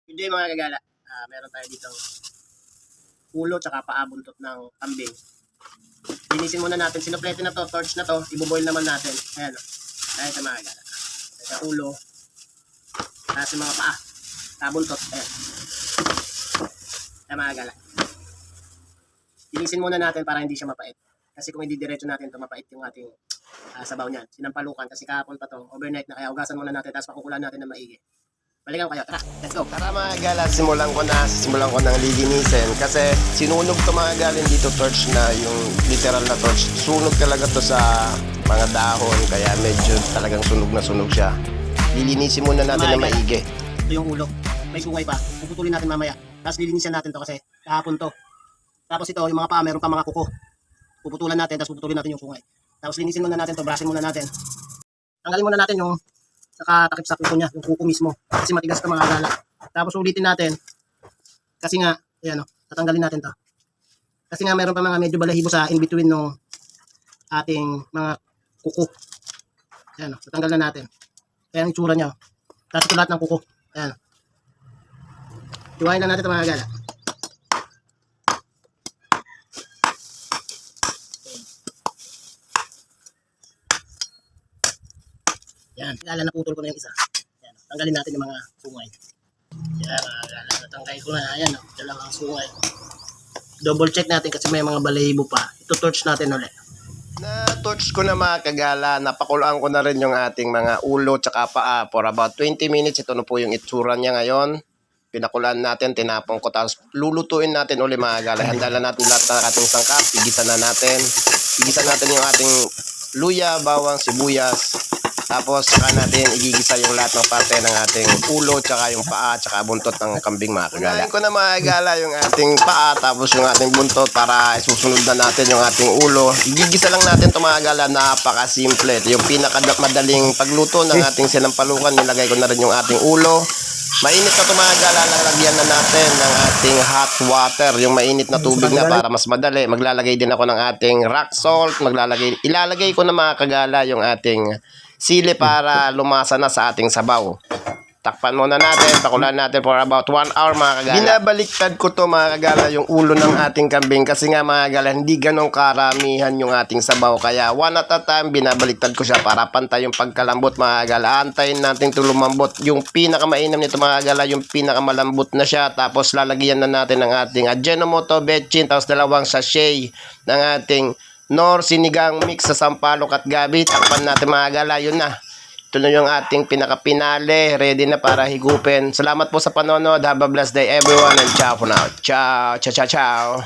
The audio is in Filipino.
Hindi mga kagala, meron tayo dito ulo tsaka paabuntot ng kambing. Linisin muna natin, sinuplete na to, torch na to, iboboil naman natin. Ayan o, ayan sa mga kagala. Sa ulo, tapos yung mga paa, paabuntot, ayan. Ayan mga kagala. Linisin muna natin para hindi siya mapait. Kasi kung hindi diretso natin ito, mapait yung ating sabaw niyan. Sinampalukan kasi kahapon pa to, overnight na, kaya ugasan muna natin, tapos pakukulan natin na maigi. Balikan ko kayo. Tara, let's go. Tara mga gala, simulan ko nang lilinisin kasi sinunog to mga gala, dito torch na yung literal na torch. Sunog talaga to sa mga dahon kaya medyo talagang sunog siya. Lilinisin muna natin na maigi. Ito yung ulo. May sungay pa. Puputulin natin mamaya. Tapos lilinisin natin to kasi kahapon to. Tapos ito, yung mga paa, meron pa mga kuko. Puputulan natin, tapos puputulin natin yung sungay. Tapos linisin muna natin to, brushin muna natin. Tanggalin muna natin yung nakatakip sa kuko niya, yung kuko mismo. Kasi matigas ito mga gala. Tapos ulitin natin. Kasi nga, ayan o, tatanggalin natin to. Kasi nga meron pa mga medyo balahibo sa in-between ng ating mga kuko. Ayan o, tatanggal na natin. Ayan yung tsura niya o. Tapos ito lahat ng kuko. Ayan o. Iwain lang natin ito mga gala. Yan, gala na putol ko na yung isa. Yan, tanggalin natin yung mga sungay. Yan, gala, natanggalin ko na. Ayan, dalawang sungay. Double check natin kasi may mga balahibo pa. Ito torch natin ulit. Na-torch ko na mga kagala, napakulaan ko na rin yung ating mga ulo tsaka paa for about 20 minutes. Ito na po yung itsura niya ngayon. Pinakulaan natin, tinapon ko, tapos lulutuin natin ulit mga kagala. Handa na natin lahat ng ating sangkap, igisa na natin. Igisa natin yung ating luya, bawang, sibuyas. Tapos saka natin igigisa yung lahat ng parte ng ating ulo, tsaka yung paa, tsaka buntot ng kambing mga kagala. Unahin ko na mga kagala yung ating paa, tapos yung ating buntot para isusunod na natin yung ating ulo. Igigisa lang natin ito mga kagala, napakasimple. Ito yung pinakamadaling pagluto ng ating sinampalukan. Nilagay ko na rin yung ating ulo. Mainit na ito mga kagala, lalagyan na natin ng ating hot water, yung mainit na tubig na para mas madali. Maglalagay din ako ng ating rock salt, ilalagay ko na mga kagala yung ating sili para lumasa na sa ating sabaw. Takpan muna natin, pakulan natin for about 1 hour mga kagala. Binabaliktad ko to mga kagala yung ulo ng ating kambing kasi nga mga kagala hindi ganong karamihan yung ating sabaw. Kaya one at a time binabaliktad ko siya para pantay yung pagkalambot mga kagala. Antayin natin ito lumambot. Yung pinakamainam nito mga kagala, yung pinakamalambot na siya. Tapos lalagyan na natin ng ating Ajinomoto, Betchin, tapos dalawang sachet ng ating Nor sinigang mix sa sampalok at gabi. Takpan natin mga kagala, yun na. Ito na yung ating pinakapinale. Ready na para higupin. Salamat po sa panonood. Have a blessed day everyone and ciao for now. Ciao, ciao, ciao, ciao.